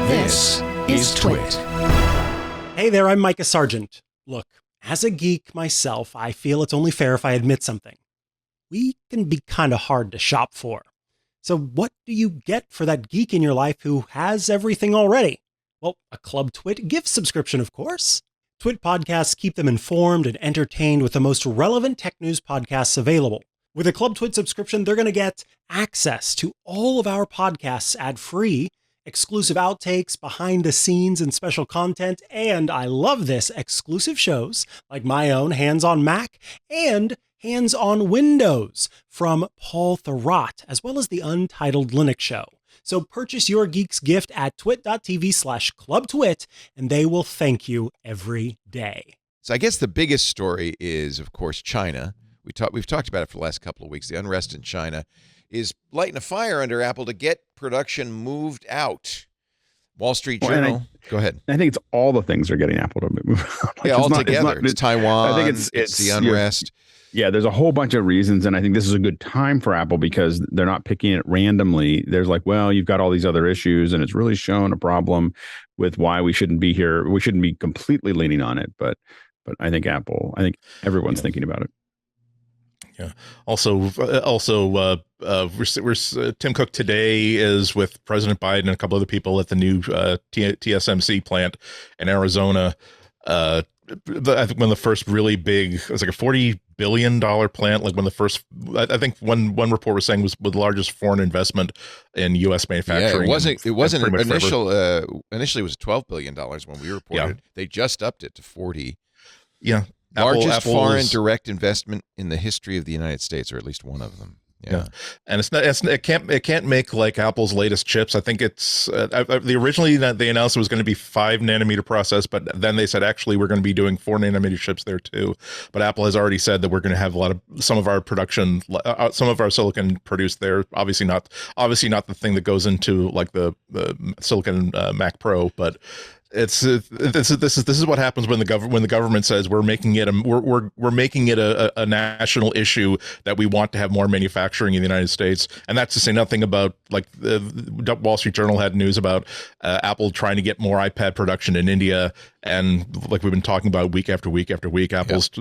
This is TWiT. Hey there, I'm Micah Sargent. Look, as a geek myself, I feel it's only fair if I admit something. We can be kind of hard to shop for. So what do you get for that geek in your life who has everything already? Well, a Club TWiT gift subscription, of course. TWiT podcasts keep them informed and entertained with the most relevant tech news podcasts available. With a Club TWiT subscription, they're going to get access to all of our podcasts ad-free, exclusive outtakes, behind the scenes and special content, and I love this, exclusive shows like my own Hands on Mac and Hands on Windows from Paul Thurrott, as well as the Untitled Linux Show. So purchase your geek's gift at twit.tv/clubtwit, and they will thank you every day. So I guess the biggest story is, of course, China. We've talked about it for the last couple of weeks. The unrest in China is lighting a fire under Apple to get production moved out. Wall Street Journal. Go ahead. I think it's all the things are getting Apple to move out. Yeah, all together. It's Taiwan. I think it's the unrest. Yeah, there's a whole bunch of reasons, and I think this is a good time for Apple because they're not picking it randomly. There's like, well, you've got all these other issues, and it's really shown a problem with why we shouldn't be here. We shouldn't be completely leaning on it, but I think everyone's thinking about it. Yeah. Also, Tim Cook today is with President Biden and a couple other people at the new TSMC plant in Arizona. I think one of the first really big, it was like a $40 billion plant. Like when the first, I think one report was saying was the largest foreign investment in U.S. manufacturing. Yeah, it wasn't initially it was $12 billion when we reported. Yeah. They just upped it to 40. Yeah. Largest foreign direct investment in the history of the United States, or at least one of them. Yeah. And it can't make like Apple's latest chips. I think it's originally that they announced it was going to be 5 nanometer process, but then they said actually we're going to be doing 4 nanometer chips there too. But Apple has already said that we're going to have some of our silicon produced there. Obviously not the thing that goes into like the silicon Mac Pro, but this is what happens when the government says we're making it a national issue that we want to have more manufacturing in the United States, and that's to say nothing about like the Wall Street Journal had news about Apple trying to get more iPad production in India, and like we've been talking about week after week after week. Alex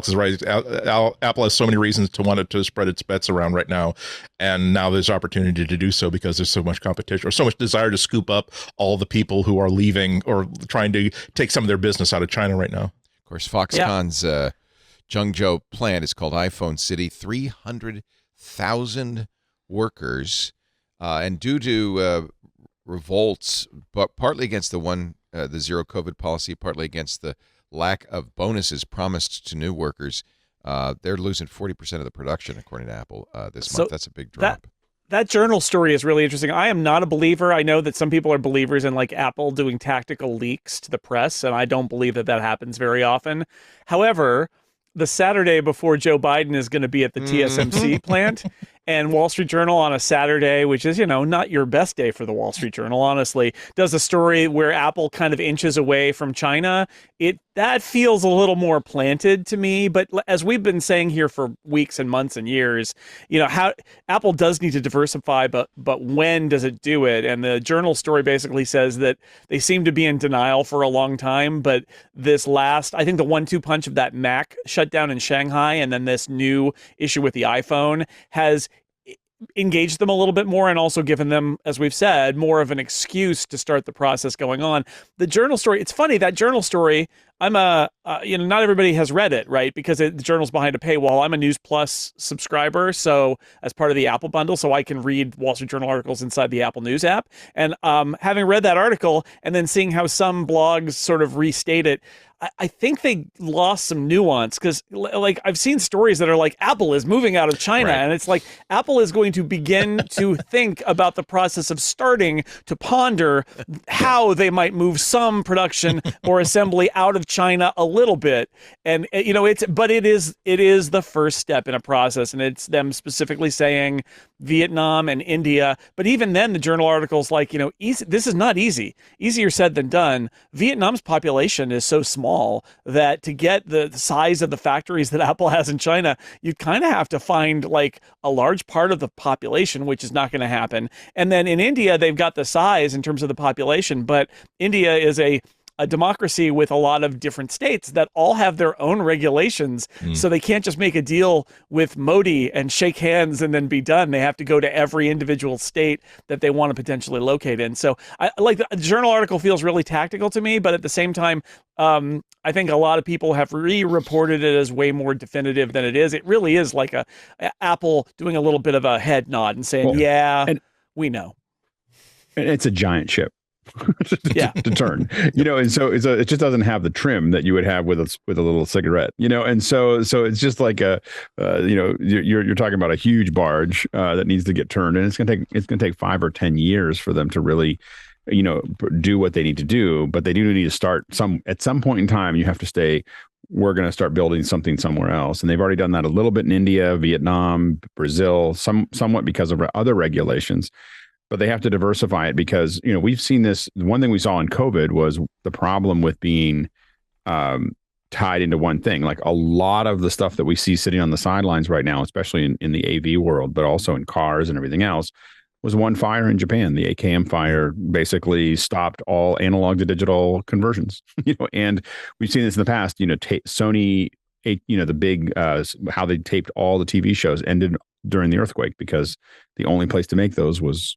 is right. Apple has so many reasons to want it to spread its bets around right now, and now there's opportunity to do so because there's so much competition or so much desire to scoop up all the people who are leaving or trying to take some of their business out of China right now. Of course, Foxconn's Zhengzhou plant is called iPhone City. 300,000 workers, and due to revolts, but partly against the zero COVID policy, partly against the lack of bonuses promised to new workers, they're losing 40% of the production, according to Apple, this month. That's a big drop. That journal story is really interesting. I am not a believer. I know that some people are believers in like Apple doing tactical leaks to the press, and I don't believe that happens very often. However, the Saturday before Joe Biden is going to be at the TSMC plant, and Wall Street Journal on a Saturday, which is, not your best day for the Wall Street Journal, honestly, does a story where Apple kind of inches away from China. That feels a little more planted to me. But as we've been saying here for weeks and months and years, how Apple does need to diversify, but when does it do it? And the Journal story basically says that they seem to be in denial for a long time. But this last, I think the 1-2 punch of that Mac shutdown in Shanghai and then this new issue with the iPhone has engaged them a little bit more and also given them, as we've said, more of an excuse to start the process going on. The Journal story, it's funny, that Journal story, not everybody has read it, right? Because the Journal's behind a paywall. I'm a News Plus subscriber, so as part of the Apple bundle, so I can read Wall Street Journal articles inside the Apple News app. And having read that article and then seeing how some blogs sort of restate it, I think they lost some nuance because, like, I've seen stories that are like Apple is moving out of China, and it's like Apple is going to begin to think about the process of starting to ponder how they might move some production or assembly out of China a little bit, and it is the first step in a process, and it's them specifically saying Vietnam and India, but even then, the Journal article's like, this is not easy. Easier said than done. Vietnam's population is so small. small that to get the size of the factories that Apple has in China, you'd kind of have to find like a large part of the population, which is not going to happen. And then in India, they've got the size in terms of the population, but India is a democracy with a lot of different states that all have their own regulations. So they can't just make a deal with Modi and shake hands and then be done. They have to go to every individual state that they want to potentially locate in. So I like the journal article feels really tactical to me, but at the same time, I think a lot of people have re-reported it as way more definitive than it is. It really is like a Apple doing a little bit of a head nod and saying, we know. And it's a giant chip. to turn, and so it just doesn't have the trim that you would have with a little cigarette, and so it's just like you're talking about a huge barge that needs to get turned, and it's gonna take 5 or 10 years for them to really do what they need to do, but they do need to start at some point in time. You have to say we're going to start building something somewhere else, and they've already done that a little bit in India, Vietnam, Brazil, somewhat because of other regulations. But they have to diversify it because, we've seen this. One thing we saw in COVID was the problem with being tied into one thing. Like a lot of the stuff that we see sitting on the sidelines right now, especially in the AV world, but also in cars and everything else, was one fire in Japan. The AKM fire basically stopped all analog to digital conversions. And we've seen this in the past. Sony, the big how they taped all the TV shows ended during the earthquake because the only place to make those was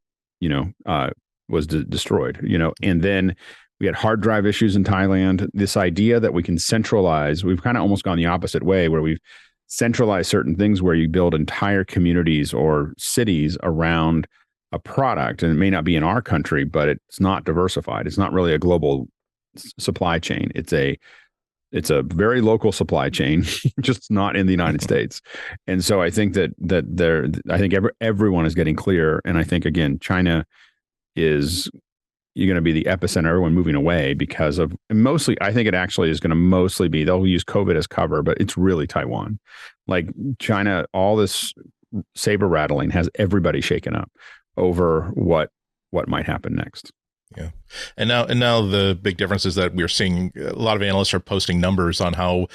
destroyed, and then we had hard drive issues in Thailand. This idea that we can centralize, we've kind of almost gone the opposite way where we've centralized certain things where you build entire communities or cities around a product, and it may not be in our country, but it's not diversified. It's not really a global supply chain. It's a very local supply chain, just not in the United States. And so I think everyone is getting clear. And I think, again, China you're going to be the epicenter, everyone moving away because of mostly, I think it actually is going to mostly be, they'll use COVID as cover, but it's really Taiwan. Like China, all this saber rattling has everybody shaken up over what might happen next. Yeah. And now the big difference is that we're seeing a lot of analysts are posting numbers on how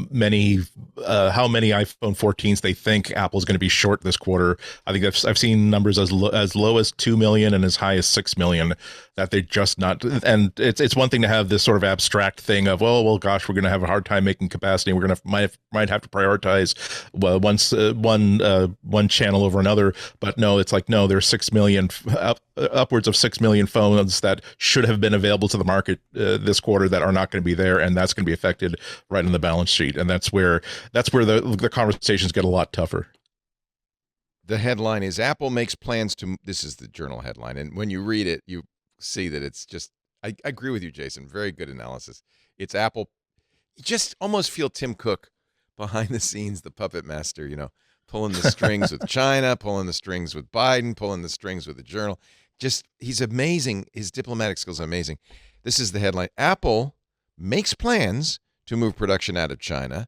many iPhone 14s they think Apple's going to be short this quarter. I think I've seen numbers as low as 2 million and as high as 6 million that they're just not. And it's one thing to have this sort of abstract thing of, well, gosh, we're going to have a hard time making capacity. We're going to might have to prioritize one channel over another. But no, it's like, no, there's 6 million, upwards of 6 million phones that should have been available to the market this quarter that are not going to be there, and that's going to be affected right on the balance sheet. And that's where the conversations get a lot tougher. The headline is Apple makes plans to. This is the journal headline, and when you read it, you see that it's just. I agree with you, Jason. Very good analysis. It's Apple. You just almost feel Tim Cook behind the scenes, the puppet master. Pulling the strings with China, pulling the strings with Biden, pulling the strings with the journal. Just, he's amazing. His diplomatic skills are amazing. This is the headline. Apple makes plans to move production out of China.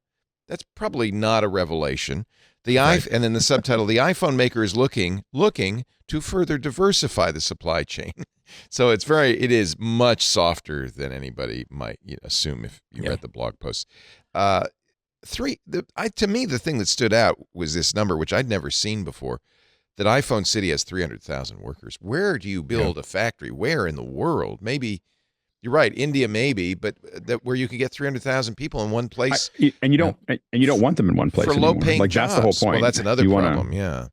That's probably not a revelation. And then the subtitle, the iPhone maker is looking to further diversify the supply chain. So it is much softer than anybody might assume if you read the blog post. To me, the thing that stood out was this number, which I'd never seen before, that iPhone City has 300,000 workers. Where do you build a factory? Where in the world? Maybe, you're right, India maybe, but where you can get 300,000 people in one place. And you don't want them in one place for anymore. low-paying jobs. That's the whole point. Well, that's another problem, yeah.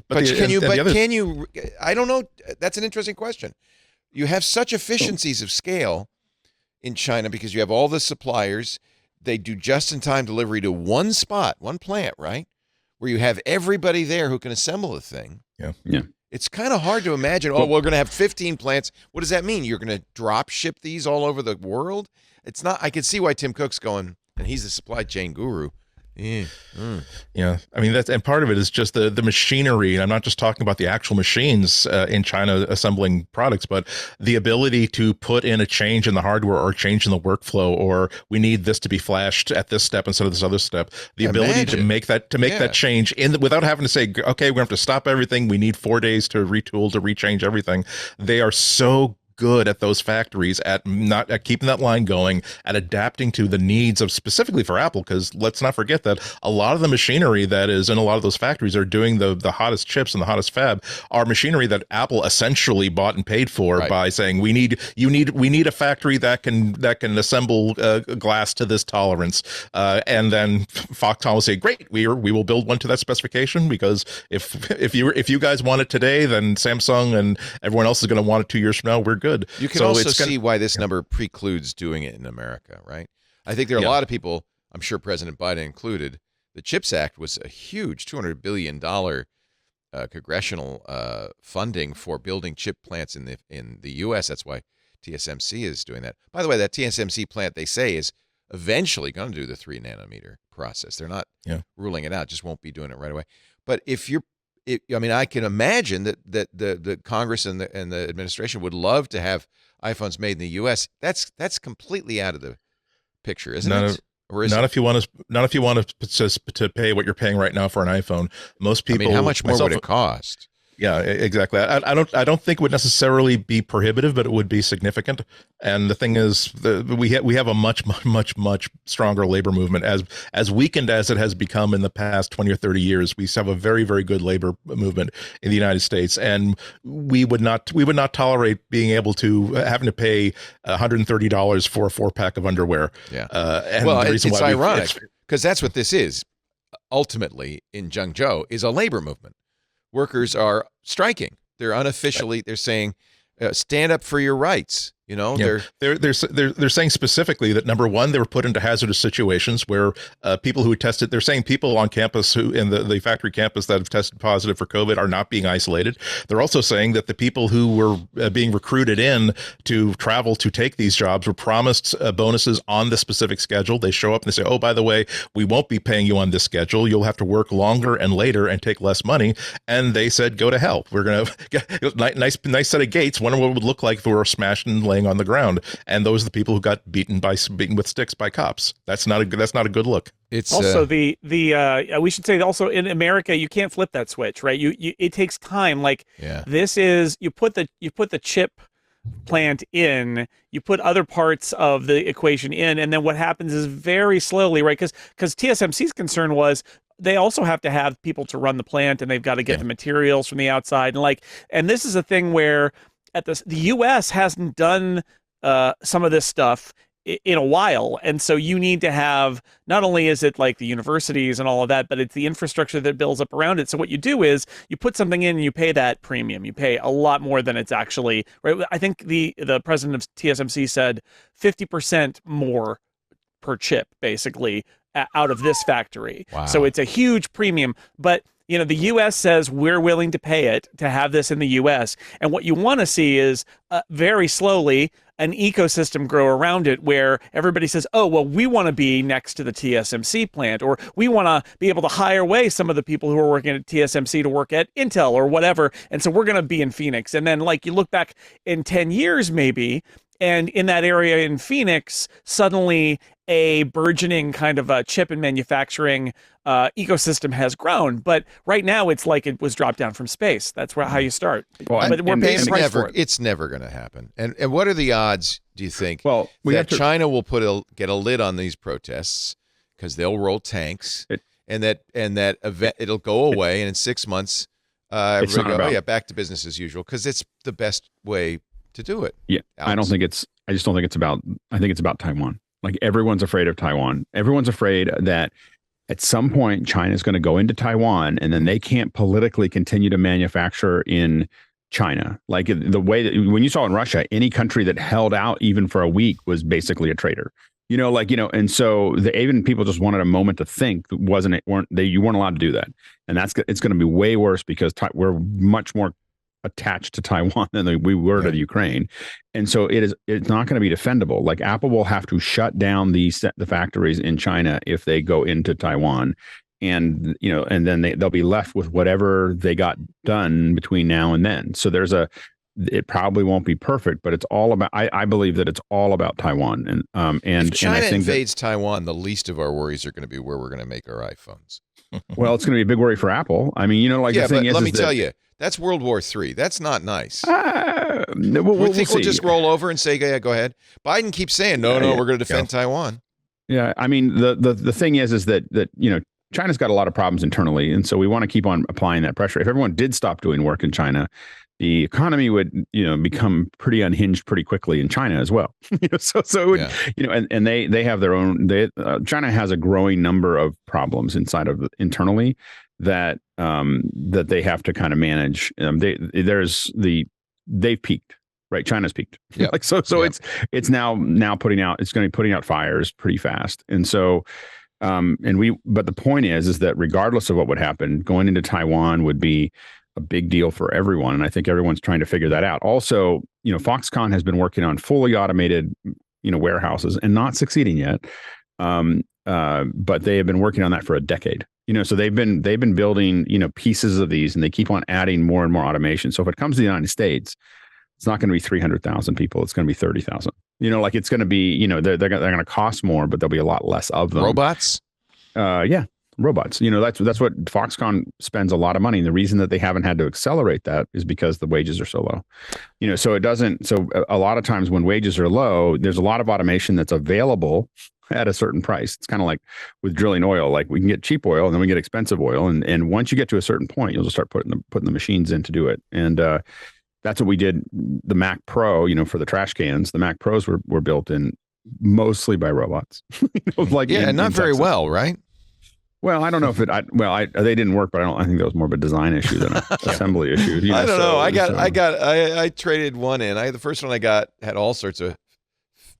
But can you, I don't know, that's an interesting question. You have such efficiencies of scale in China because you have all the suppliers. They do just-in-time delivery to one spot, one plant, right? Where you have everybody there who can assemble the thing. Yeah. It's kind of hard to imagine, we're going to have 15 plants. What does that mean? You're going to drop ship these all over the world? It's not. I can see why Tim Cook's going, and he's the supply chain guru. Yeah, I mean and part of it is just the machinery, and I'm not just talking about the actual machines in China assembling products, but the ability to put in a change in the hardware or change in the workflow, or we need this to be flashed at this step instead of this other step. The ability to make that change without having to say, okay, we're going to have to stop everything. We need 4 days to retool, to rechange everything. They are so good at those factories at not at keeping that line going, at adapting to the needs of specifically for Apple, because let's not forget that a lot of the machinery that is in a lot of those factories are doing the hottest chips and the hottest fab are machinery that Apple essentially bought and paid for by saying we need a factory that can assemble glass to this tolerance, and then Foxconn will say, great, we will build one to that specification, because if you guys want it today, then Samsung and everyone else is going to want it 2 years from now. We're good. You can also see why this number precludes doing it in America, right? I think there are a lot of people, I'm sure President Biden included. The CHIPS Act was a huge $200 billion congressional funding for building chip plants in the U.S. That's why TSMC is doing that. By the way, that TSMC plant, they say, is eventually going to do the 3 nanometer process. They're not ruling it out; just won't be doing it right away. But I can imagine that the Congress and the administration would love to have iPhones made in the U.S. That's completely out of the picture, isn't it? Or is not it? if you want to pay what you're paying right now for an iPhone. Most people. How much more would it cost? Yeah, exactly. I don't think it would necessarily be prohibitive, but it would be significant. And the thing is, we have a much stronger labor movement, as weakened as it has become in the past 20 or 30 years. We have a very, very good labor movement in the United States, and we would not tolerate being able to having to pay $130 for a 4-pack of underwear. Yeah. And it's ironic because that's what this is. Ultimately, in Zhengzhou, is a labor movement. Workers are striking. They're unofficially. They're saying, "Stand up for your rights." They're saying specifically that, number one, they were put into hazardous situations where people who tested. They're saying people on campus who in the factory campus that have tested positive for COVID are not being isolated. They're also saying that the people who were being recruited in to travel to take these jobs were promised bonuses on the specific schedule. They show up and they say, "Oh, by the way, we won't be paying you on this schedule. You'll have to work longer and later and take less money." And they said, "Go to hell. We're gonna nice set of gates. Wonder what it would look like if we were smashed and laying on the ground." And those are the people who got beaten with sticks by cops. That's not a good look. It's also we should say also in America you can't flip that switch, right? It takes time. This is you put the chip plant in, you put other parts of the equation in, and then what happens is very slowly, right? Because TSMC's concern was they also have to have people to run the plant, and they've got to get the materials from the outside, and this is a thing where the U.S. hasn't done some of this stuff in a while, and so you need to have, not only is it like the universities and all of that, but it's the infrastructure that builds up around it. So what you do is you put something in and you pay that premium. You pay a lot more than it's actually, right? I think the president of TSMC said 50% more per chip, basically, out of this factory. Wow. So it's a huge premium, but the U.S. says we're willing to pay it to have this in the U.S. And what you want to see is very slowly an ecosystem grow around it where everybody says, oh, well, we want to be next to the TSMC plant, or we want to be able to hire away some of the people who are working at TSMC to work at Intel or whatever. And so we're going to be in Phoenix. And then you look back in 10 years maybe, and in that area in Phoenix, suddenly a burgeoning kind of a chip and manufacturing ecosystem has grown. But right now, it's like it was dropped down from space. That's how you start. Well, but we're paying the price for it. It's never going to happen. And what are the odds, do you think, that China will get a lid on these protests because they'll roll tanks, and that event it'll go away, and in 6 months, everybody go, back to business as usual, because it's the best way to do it. Yeah, Alex. I just don't think it's about. I think it's about Taiwan. Everyone's afraid of Taiwan. Everyone's afraid that at some point China is going to go into Taiwan, and then they can't politically continue to manufacture in China. The way that when you saw in Russia, any country that held out even for a week was basically a traitor. And so even people just wanted a moment to think. You weren't allowed to do that, and it's going to be way worse because we're much more attached to Taiwan than we were to the Ukraine. And so it's not going to be defendable. Apple will have to shut down the factories in China if they go into Taiwan. And, and then they'll be left with whatever they got done between now and then. So it probably won't be perfect, but it's all about, I believe that it's all about Taiwan. And if China and I think invades Taiwan, the least of our worries are going to be where we're going to make our iPhones. Well, it's going to be a big worry for Apple. I mean, the thing is, let me tell you, that's World War III. That's not nice. we'll see. just roll over and say, yeah, go ahead. Biden keeps saying, no, we're going to defend Taiwan. Yeah, I mean, the thing is that China's got a lot of problems internally, and so we want to keep on applying that pressure. If everyone did stop doing work in China, the economy would become pretty unhinged pretty quickly in China as well. So it would and they have their own. China has a growing number of problems internally that they have to kind of manage. They've peaked. Right, China's peaked. Yep. It's now putting out. It's going to be putting out fires pretty fast, and so, But the point is that regardless of what would happen, going into Taiwan would be a big deal for everyone, and I think everyone's trying to figure that out. Also, Foxconn has been working on fully automated, warehouses and not succeeding yet. But they have been working on that for a decade. So they've been building pieces of these, and they keep on adding more and more automation. So if it comes to the United States, it's not going to be 300,000 people. It's going to be 30,000. It's going to be, they're going to cost more, but there'll be a lot less of them. Robots? Yeah, robots. That's what Foxconn spends a lot of money. And the reason that they haven't had to accelerate that is because the wages are so low. So a lot of times when wages are low, there's a lot of automation that's available at a certain price. It's kind of like with drilling oil. Like we can get cheap oil and then we get expensive oil. And once you get to a certain point, you'll just start putting the machines in to do it. And, that's what we did. The Mac Pro, for the trash cans, the Mac Pros were built in mostly by robots. Not very well, right? Well, I don't know if they didn't work, but I think that was more of a design issue than an assembly issue. I don't know. I traded one in. The first one I got had all sorts of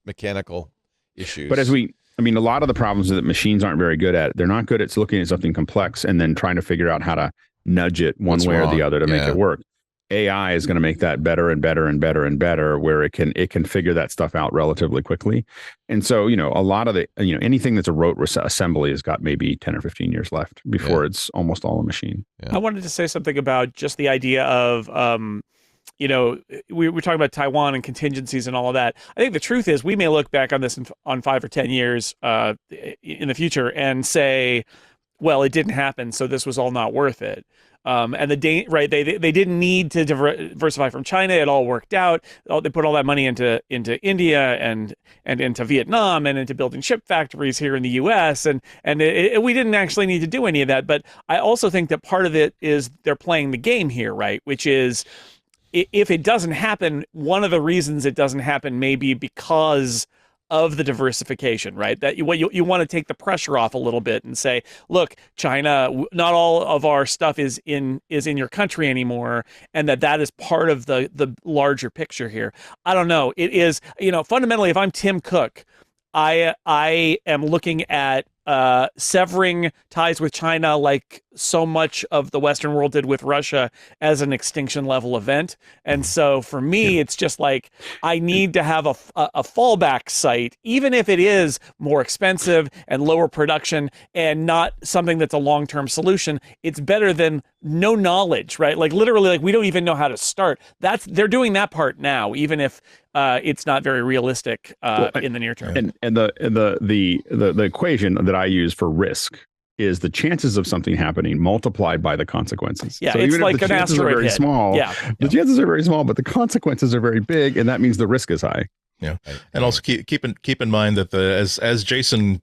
mechanical issues. But a lot of the problems that machines aren't very good at. They're not good at looking at something complex and then trying to figure out how to nudge it one way or the other to make it work. AI is going to make that better and better and better and better, where it can figure that stuff out relatively quickly. And so, a lot of the, anything that's a rote assembly has got maybe 10 or 15 years left before it's almost all a machine. Yeah. I wanted to say something about just the idea of, we were talking about Taiwan and contingencies and all of that. I think the truth is we may look back on this on 5 or 10 years in the future and say, well, it didn't happen, so this was all not worth it. And they didn't need to diversify from China. It all worked out. They put all that money into India and into Vietnam and into building chip factories here in the U.S. And we didn't actually need to do any of that. But I also think that part of it is they're playing the game here, right? Which is if it doesn't happen, one of the reasons it doesn't happen may be because of the diversification, right? That you want to take the pressure off a little bit and say, look, China, not all of our stuff is in your country anymore, and that is part of the larger picture here. I don't know. It is, fundamentally, if I'm Tim Cook, I am looking at severing ties with China like so much of the Western world did with Russia as an extinction level event. And so for me, it's just like, I need to have a fallback site, even if it is more expensive and lower production and not something that's a long-term solution. It's better than no knowledge, right? Like literally, like we don't even know how to start. They're doing that part now, even if it's not very realistic in the near term. And the equation that I use for risk is the chances of something happening multiplied by the consequences. Yeah, so it's even like if the an chances are asteroid very hit. small, the chances are very small, but the consequences are very big, and that means the risk is high. Yeah, and also keep in mind that as Jason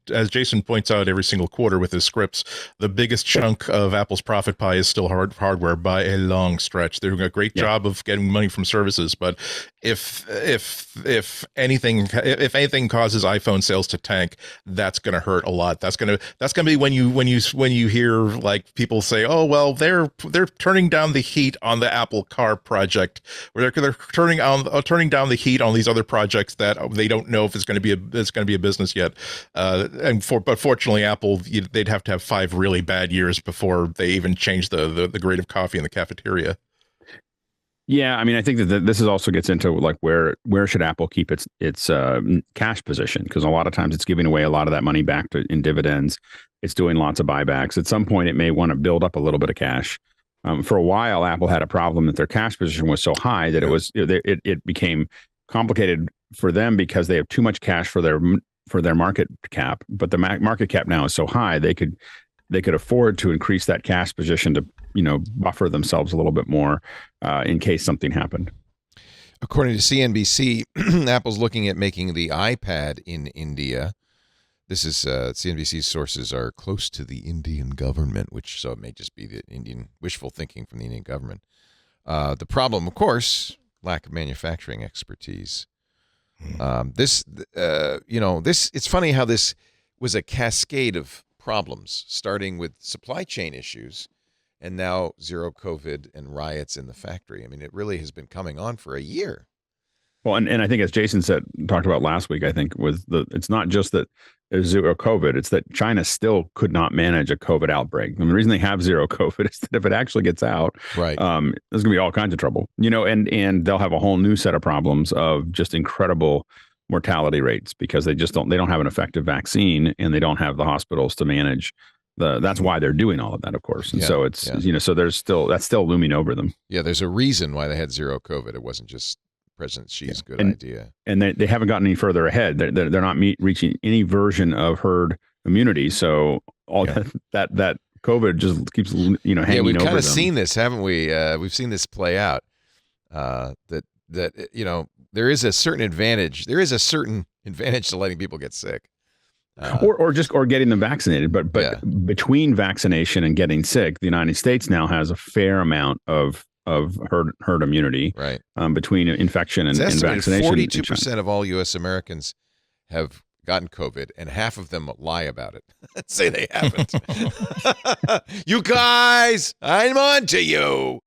points out every single quarter with his scripts, the biggest chunk of Apple's profit pie is still hardware by a long stretch. They're doing a great job of getting money from services, but if anything causes iPhone sales to tank, that's going to hurt a lot. That's going to be when you hear like people say, oh well, they're turning down the heat on the Apple Car project, or they're turning down the heat on these other projects that they don't know if it's going to be a business yet. But fortunately, Apple, they'd have to have 5 really bad years before they even change the grade of coffee in the cafeteria. Yeah, I mean, I think that this also gets into like where should Apple keep its cash position, because a lot of times it's giving away a lot of that money back in dividends. It's doing lots of buybacks. At some point, it may want to build up a little bit of cash. For a while, Apple had a problem that their cash position was so high that it became complicated for them because they have too much cash for their market cap. But the market cap now is so high they could afford to increase that cash position to buffer themselves a little bit more in case something happened. According to CNBC, Apple's looking at making the iPad in India. This is CNBC's sources are close to the Indian government, which so it may just be the Indian wishful thinking from the Indian government. The problem, of course, lack of manufacturing expertise. It's funny how this was a cascade of problems, starting with supply chain issues and now zero COVID and riots in the factory. I mean, it really has been coming on for a year. Well, and I think as Jason talked about last week, I think it's not just that there's zero COVID, it's that China still could not manage a COVID outbreak. And the reason they have zero COVID is that if it actually gets out, right, there's going to be all kinds of trouble, and they'll have a whole new set of problems of just incredible mortality rates because they don't have an effective vaccine and they don't have the hospitals to manage that's why they're doing all of that, of course. And so it's, so that's still looming over them. Yeah. There's a reason why they had zero COVID. It wasn't just President Xi's good idea. And they haven't gotten any further ahead. They're not reaching any version of herd immunity. So all that COVID just keeps, hanging over them. Yeah, we've kind of seen this, haven't we? We've seen this play out, that there is a certain advantage. There is a certain advantage to letting people get sick. Or getting them vaccinated. But between vaccination and getting sick, the United States now has a fair amount of herd immunity, right? Between infection and vaccination. 42% of all U.S. Americans have gotten COVID, and half of them lie about it. Say they haven't. You guys, I'm on to you.